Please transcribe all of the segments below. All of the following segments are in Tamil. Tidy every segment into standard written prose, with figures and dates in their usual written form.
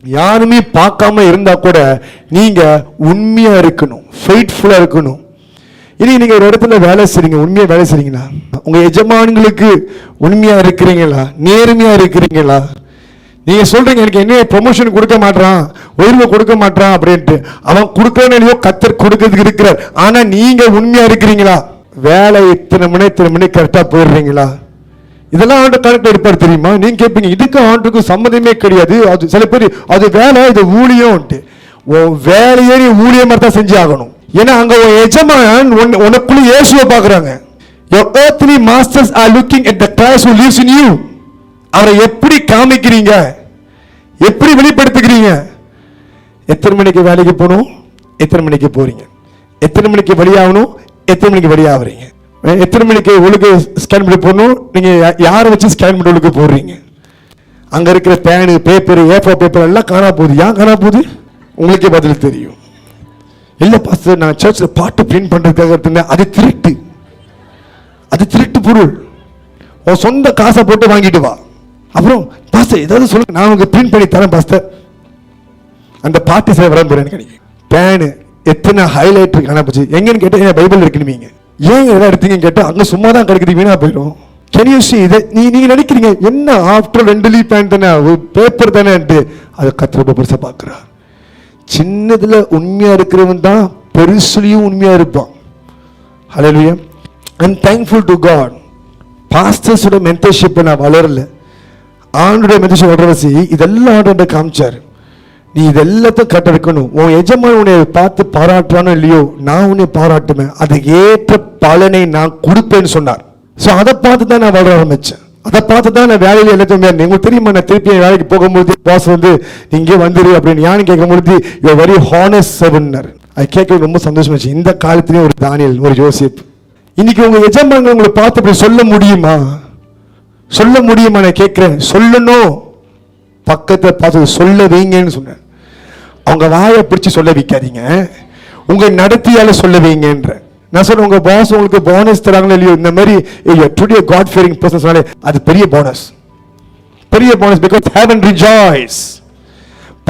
யாருமே பார்க்காம இருந்தா கூட நீங்க உண்மையா இருக்கணும், ஃபெய்த்ஃபுல்லா இருக்கணும். இனி நீங்க ஒரு இடத்துல வேலை செய்றீங்க, உண்மையா வேலை செய்றீங்களா? உங்க எஜமான்களுக்கு உண்மையா இருக்கிறீங்களா? நேர்மையா இருக்கிறீங்களா? நீங்க சொல்றீங்க எனக்கு என்ன ப்ரொமோஷன் கொடுக்க மாட்டான், உயர்வு கொடுக்க மாட்டான் அப்படின்ட்டு. அவன் கொடுக்கறனோ கர்த்தர் கொடுக்கிறதுக்கு இருக்கிறார். ஆனா நீங்க உண்மையா இருக்கிறீங்களா? வேலை இத்தனை மணி கரெக்டா போயிடுறீங்களா? இதெல்லாம் ஆண்டு கரெக்டா இருப்பார் தெரியுமா? நீங்க கேட்பீங்க இதுக்கு ஆண்டுக்கு சம்மந்தமே கிடையாது. அது சில பேர் அது வேலை இது ஊழியம், வேலையே நீ ஊழியம் தான் செஞ்சு ஆகணும். ஏன்னா அங்க எஜமான் உனக்குள்ள இயேசுவை பார்க்கறாங்க. Your earthly masters are looking at the Christ who lives in you. அவரை எப்படி காமிக்கிறீங்க, எப்படி வெளிப்படுத்துகிறீங்க? எத்தனை மணிக்கு வேலைக்கு போகணும், எத்தனை மணிக்கு போறீங்க, எத்தனை மணிக்கு வெளியாகணும், எத்தனை மணிக்கு வெளியாகிறீங்க, எத்தனை மணிக்கு ஒழுங்கு ஸ்கேன் பண்ணி போடணும், நீங்க யாரை வச்சு ஸ்கேன் பண்ணி ஒழுங்கு போடுறீங்க? அங்க இருக்கிற பேனு பேப்பர் ஏஃபோ பேப்பர் எல்லாம் காணா போகுது. ஏன் காணா போகுது? உங்களுக்கே பதில் தெரியும். இல்ல பாஸ்டர் நான் சர்ச்சில் பாட்டு பிரிண்ட் பண்றதுக்காக இருந்தேன். அது திருட்டு, அது திருட்டு பொருள். உன் சொந்த காசை போட்டு வாங்கிட்டு வா. அப்புறம் பாஸ்டர் ஏதாவது சொல்லுங்க, நான் உங்களுக்கு பிரிண்ட் பண்ணி தரேன் பாஸ்டர். அந்த பாட்டு சேவை வர போறேன்னு கிடைக்கும். பேனு எத்தனை ஹைலைட்டர் காணா போச்சு. எங்கன்னு கேட்டா என் பைபிள் இருக்குன்னு. ஏன் எதாவது எடுத்தீங்கன்னு கேட்டா அங்க சும்மா தான் கிடைக்குது, வீணா போயிடும். கேன் யூ சீ இதை நீங்க நினைக்கிறீங்க என்ன ஆஃப்டர் 2 லீவ் பேன் தானே, பேப்பர் தானே, அதை கர்த்தர் ரொம்ப பெருசா பார்க்கிறார். சின்னதுல உண்மையா இருக்கிறவன் தான் பெருசுலயும் உண்மையா இருப்பான். ஹல்லேலூயா. I'm thankful to God. பாஸ்டர்ஸோட மென்டர்ஷிப்பை நான் வளரல, ஆண்டோட மென்டர்ஷிப் வளரசி. இதெல்லாம் ஆண்டோட காமிச்சார். நீ இதெல்லாத்தையும் கட்ட இருக்கணும். உன் எஜமான் உன்னை பார்த்து பாராட்டுறானோ இல்லையோ, நான் உன்னை பாராட்டுவேன், அதுக்கு ஏற்ற பலனை நான் கொடுப்பேன்னு சொன்னார். ஸோ அதை பார்த்து தான் நான் வளர ஆரம்பிச்சேன். அதை பார்த்து தான் நான் வேலையில எல்லாத்தையுமே இருந்தேன். உங்களுக்கு தெரியுமா, நான் திருப்பி வேலைக்கு போகும்போது பாஸ் வந்து இங்கே வந்துரு அப்படின்னு யாரும் கேட்கும்போது யூ வெரி ஹானஸ்ட் சர்வன்ட். அது கேட்க ரொம்ப சந்தோஷமாச்சு. இந்த காலத்திலேயே ஒரு தானியல், ஒரு யோசேப். இன்னைக்கு உங்க எஜமான் உங்களை பார்த்து அப்படி சொல்ல முடியுமா? சொல்ல முடியுமா? நான் கேட்கிறேன். சொல்லணும். பக்கத்தை பார்த்து சொல்ல வைங்கன்னு சொன்னேன். அவங்க வாயை பிடிச்சி சொல்ல வைக்காதீங்க, உங்க நடத்தியால சொல்ல வைங்கன்ற. நான் சொல்றேன், உங்க பாஸ் உங்களுக்கு போனஸ் தராங்களோ இல்லையோ, இந்த மாதிரி டுடே காட் ஃபியரிங் பர்சன் சொன்னாலே அது பெரிய போனஸ், பெரிய போனஸ். பிகாஸ் ஹெவன் ரிஜாய்ஸ்,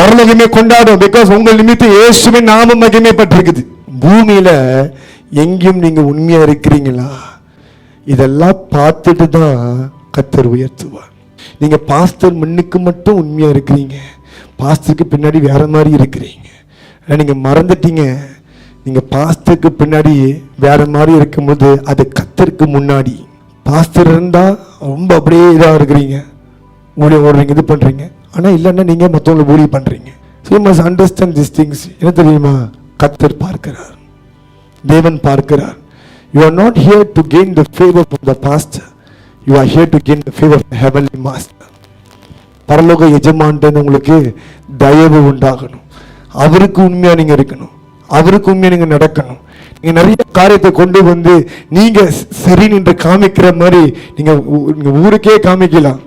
பரலோகமே கொண்டாடும். பிகாஸ் உங்கள் நிமித்தம் இயேசுவின் நாமம் மகிமைப்பட்டிருக்குது. பூமியில எங்கேயும் நீங்க உண்மையா இருக்கிறீங்களா? இதெல்லாம் பார்த்துட்டு தான் கர்த்தர் உயர்த்துவார். நீங்க பாஸ்டர் முன்னுக்கு மட்டும் உண்மையா இருக்கிறீங்க, பாஸ்டருக்கு பின்னாடி வேற மாதிரி இருக்கிறீங்க. நீங்க மறந்துட்டீங்க, நீங்க பாஸ்டருக்கு பின்னாடி வேற மாதிரி இருக்கும்போது அது கர்த்தருக்கு முன்னாடி. பாஸ்டர் இருந்தா ரொம்ப அப்படியே இதா இருக்கிறீங்க, ஊழியம் ஓடுறீங்க, இது பண்றீங்க. ஆனா இல்லைன்னா நீங்க மற்றவங்களை ஊழியம் பண்றீங்க. So you must understand these things. என்ன தெரியுமா? கர்த்தர் பார்க்கிறார், தேவன் பார்க்கிறார். You are not here to gain the favor from the pastor. You are here to gain the favor of the heavenly master. பரலோக எஜமான்ட்டு உங்களுக்கு தயவு உண்டாகணும். அவருக்கு உண்மையா நீங்க இருக்கணும், அவருக்கு உண்மையா நீங்க நடக்கணும். நீங்க நிறைய காரியத்தை கொண்டு வந்து நீங்க சரி என்று காமிக்கிற மாதிரி நீங்க ஊருக்கே காமிக்கலாம்,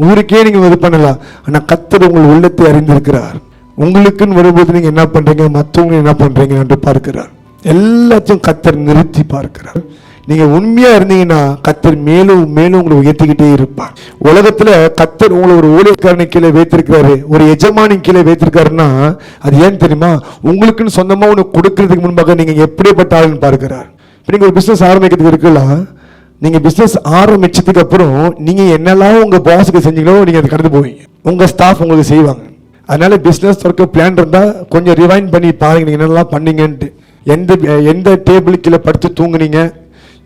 ஊருக்கே நீங்க இது பண்ணலாம். ஆனா கர்த்தர் உங்கள் உள்ளத்தை அறிந்திருக்கிறார். உங்களுக்குன்னு வரும்போது நீங்க என்ன பண்றீங்க, மற்றவங்க என்ன பண்றீங்க என்று பார்க்கிறார். எல்லாத்தையும் கர்த்தர் நிறுத்தி பார்க்கிறார். நீங்க உண்மையா இருந்தீங்கன்னா கர்த்தர் மேலும் மேலும் உங்களை உயர்த்திக்கிட்டே இருப்பார். உலகத்துல கர்த்தர் உங்களை ஒரு ஊழியக்காரனை கீழே வைத்திருக்கிறாரு, ஒரு எஜமானி கீழே வைத்திருக்காருன்னா அது ஏன் தெரியுமா? உங்களுக்குன்னு சொந்தமா ஒன்று கொடுக்கறதுக்கு முன்பாக நீங்க எப்படிப்பட்ட ஆளுன்னு பார்க்கிறார். இப்போ நீங்க ஒரு பிசினஸ் ஆரம்பிக்கிறதுக்கு இருக்கலாம், நீங்க பிசினஸ் ஆரம்பிச்சதுக்கு அப்புறம் நீங்க என்னெல்லாம் உங்க பாஸுக்கு செஞ்சீங்களோ நீங்க அதை கடந்து போவீங்க, உங்க ஸ்டாஃப் உங்களுக்கு செய்வாங்க. அதனால பிசினஸ் ஒர்க்கு பிளான் இருந்தா கொஞ்சம் ரிவைண்ட் பண்ணி பாருங்க, நீங்க என்னெல்லாம் பண்ணீங்கன்ட்டு. எந்த டேபிள் கீழே படுத்து தூங்குனீங்க,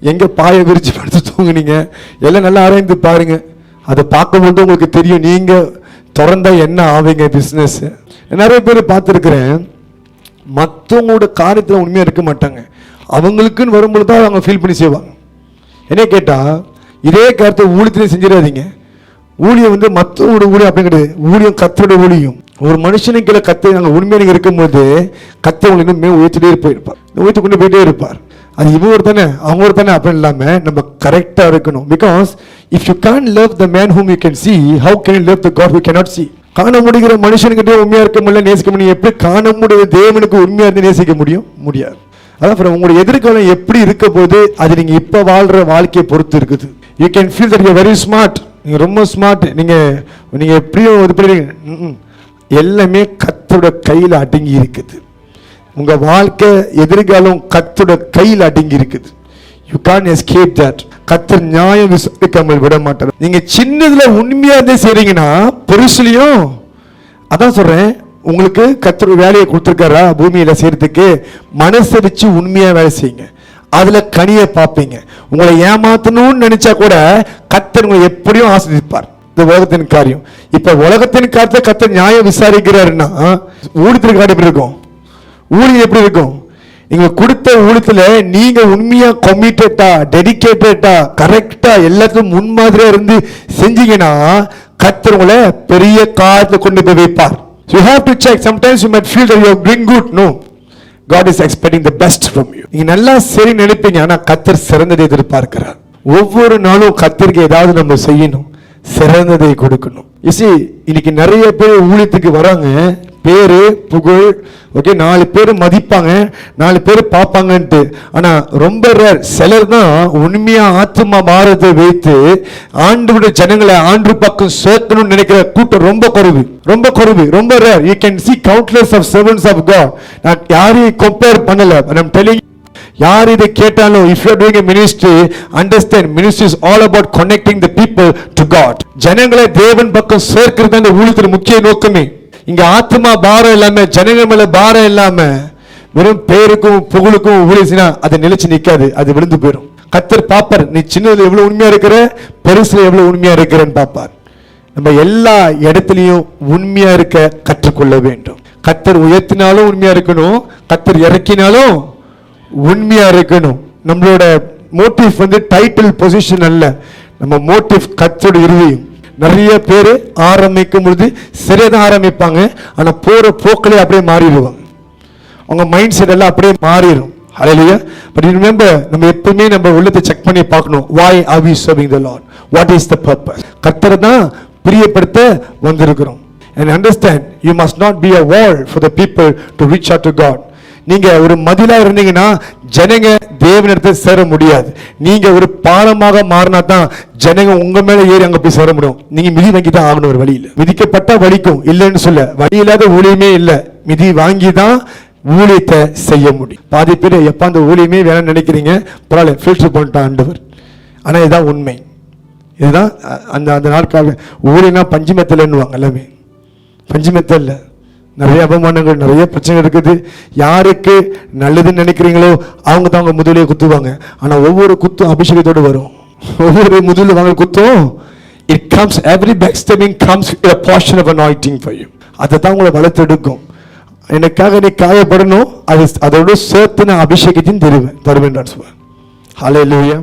எங்க பாய விரிச்சு படுத்து தூங்குனீங்க, எல்லாம் நல்லா ஆராய்ந்து பாருங்க. அதை பார்க்கும்போது உங்களுக்கு தெரியும் நீங்க திறந்தா என்ன ஆவீங்க. பிசினஸ் நிறைய பேர் பார்த்துருக்கிறேன், மற்றவங்களோட காரியத்தில் உண்மையா இருக்க மாட்டாங்க, அவங்களுக்குன்னு வரும்பொழுது தான் அவங்க ஃபீல் பண்ணி செய்வாங்க. என்ன கேட்டா இதே கருத்தை ஊழியத்திலையும் செஞ்சிடாதீங்க. ஊழியம் வந்து மற்றவங்களோட ஊழியம் அப்படி கிடையாது, ஊழியம் கர்த்தரோட ஊழியம். ஒரு மனுஷனுக்கு கீழே கத்தை நாங்கள் உண்மையாக நீங்கள் இருக்கும்போது கத்தை உங்களை இன்னும் உயர்த்திட்டே போயிருப்பார், உயர்த்தி கொண்டு போயிட்டே இருப்பார். அது இவர் தானே அவங்க ஒரு தானே அப்படின்னு இல்லாமல் நம்ம கரெக்டாக இருக்கணும். Because if you can love the man whom you can see, how can you love the God who cannot see? காண முடிகிற மனுஷனுக்கிட்டே உண்மையாக இருக்க முடியல, நேசிக்க முடியும். எப்படி காண முடியாத தேவனுக்கு உண்மையாக இருந்து நேசிக்க முடியும்? முடியாது. அதான் உங்களுடைய எதிர்காலம் எப்படி இருக்க போது அது நீங்க இப்ப வாழ்ற வாழ்க்கையை பொறுத்து இருக்குது. You can feel that you very smart, நீங்க ரொம்ப ஸ்மார்ட், நீங்க எப்படியும் இது பண்ணுவீங்க. எல்லாமே கர்த்தருடைய கையில் அடங்கி இருக்குது. உங்க வாழ்க்கை எதிர்காலம் கர்த்தருடைய கையில் அடங்கி இருக்குது. You can't escape that. கர்த்தர் நியாயம் விசாரிக்காமல் விட மாட்டார். நீங்க சின்னதுல உண்மையா செய்றீங்கன்னா பெருசுலயும், அதான் சொல்றேன், உங்களுக்கு கர்த்தர் வேலையை கொடுத்துருக்காரா பூமியில செய்யறதுக்கு, மனசை வச்சு உண்மையா வேலை செய்யுங்க. அதுல கனியை பார்ப்பீங்க. உங்களை ஏமாத்தணும்னு நினைச்சா கூட கர்த்தர் உங்களை எப்படியும் ஆசீர்வதிப்பார். இந்த உலகத்தின் காரியம், இப்ப உலகத்தின் காரியத்தை கர்த்தர் நியாயம் விசாரிக்கிறாருன்னா ஊழியத்திற்கு எப்படி இருக்கும்? ஊழியம் எப்படி இருக்கும்? நீங்க கொடுத்த ஊழியத்துல நீங்க உண்மையா கமிட்டடா, டெடிகேட்டடா, கரெக்டா எல்லாத்துக்கும் முன்மாதிரியா இருந்து செஞ்சீங்கன்னா கர்த்தர் உங்களை பெரிய காரியத்தை கொண்டு போய் வைப்பார். You have to check. Sometimes you might feel that you are doing good. No, God is expecting the best from you. நீங்க நல்லா சரி நினைப்பீங்க, ஆனா கர்த்தர் சிறந்ததை எதிர்பார்க்கிறார். ஒவ்வொரு நாளும் கர்த்தருக்கு ஏதாவது நம்ம செய்யணும், சிறந்ததை கொடுக்கணும். இன்னைக்கு நிறைய பேர் ஊழியத்துக்கு வராங்க, பேரு புகழ், ஓகே, 4 பேர் மதிப்பாங்க, 4 பேர் பார்ப்பாங்கன்ட்டு. ஆனா ரொம்ப ரேர். சிலர் தான் உண்மையா ஆத்மா மாறதை வைத்து ஆண்டவருடைய ஜனங்களை ஆண்டு பக்கம் சேர்க்கணும்னு நினைக்கிற கூட்டம் ரொம்ப குறைவு, ரொம்ப குறைவு, ரொம்ப rare. You can see countless of servants of God. நான் யாரையும் கம்பேர் பண்ணல. I'm telling you, யார் இதை கேட்டாலும், if you are doing a ministry, understand, ministry is all about connecting the people to God. ஜனங்களை தேவன் பக்கம் சேர்க்கிறது அந்த ஊழியத்தின் முக்கிய நோக்கமே. இங்க ஆத்மா பாரம் இல்லாம, ஜனங்கள் மேல பாரம் இல்லாம வெறும் பேருக்கும் புகழுக்கும் ஊழியசினா அது நிலைச்சு நிக்காது, அது விழுந்து போயிடும். கர்த்தர் பாப்பார், நீ சின்னதுல எவ்வளவு உண்மையா இருக்கிற, பெருசுல எவ்வளவு உண்மையா இருக்கிறன்னு பாப்பார். நம்ம எல்லா இடத்துலயும் உண்மையா இருக்க கற்றுக்கொள்ள வேண்டும். கர்த்தர் உயர்த்தினாலும் உண்மையா இருக்கணும், கர்த்தர் இறக்கினாலும் உண்மையா இருக்கணும். நம்மளோட மோட்டிவ் டைட்டில் பொசிஷன் அல்ல, நம்ம மோட்டிவ் கர்த்தருடைய இருதயம். நிறைய பேர் ஆரம்பிக்கும் பொழுது சரியாதான் ஆரம்பிப்பாங்க, ஆனா போற போக்கிலே அப்படியே மாறிடுவாங்க. அவங்க மைண்ட் செட் எல்லாம் அப்படியே மாறிடும். ஹல்லேலூயா. பட் யூ ரிமெம்பர், நம்ம எப்பவுமே நம்ம உள்ளத்தை செக் பண்ணி பார்க்கணும். why are we serving the Lord? what is the purpose? கர்த்தரை தான் பிரியப்படுத்த வந்திருக்கிறோம். and understand, you must not be a wall for the people to reach out to God. நீங்க ஒரு மதிலா இருந்தீங்கன்னா ஜனங்க தேவனிடத்தை சேர முடியாது. நீங்க ஒரு பாலமாக மாறினா தான் ஜனங்க உங்க மேல ஏறி அங்க போய் சேர முடியும். நீங்க மிதி வாங்கி தான் ஆகணும். ஒரு வழியில் மிதிக்கப்பட்ட வலிக்கும், இல்லைன்னு சொல்ல, வழி இல்லாத ஊழியமே இல்லை. மிதி வாங்கி தான் ஊழியத்தை செய்ய முடியும். பாதி பேர் எப்ப அந்த ஊழியமே வேணும்னு நினைக்கிறீங்க, பரவாயில்ல ஃபில்டர் பண்ணிட்டான் ஆண்டவர். ஆனா இதுதான் உண்மை. இதுதான் அந்த அந்த நாட்கால ஊழியனா பஞ்சுமெத்தல்ன்னுவாங்க. எல்லாமே பஞ்சுமெத்தல் இல்லை. நிறைய அவமானங்கள், நிறைய பிரச்சனை இருக்குது. யாருக்கு நல்லதுன்னு நினைக்கிறீங்களோ அவங்க தான் அவங்க முதலே குத்துவாங்க. ஆனா ஒவ்வொரு குத்தும் அபிஷேகத்தோடு வரும். ஒவ்வொரு முதல்ல வாங்க குத்தும், it comes, every backstabbing comes with a portion of anointing for you. அதை தான் உங்களை வளர்த்தெடுக்கும். எனக்காக நீ காயப்படணும், அதோட சேர்த்து நான் அபிஷேகத்தையும் தருவேன் நான் சொல்லுவேன். ஹல்லேலூயா.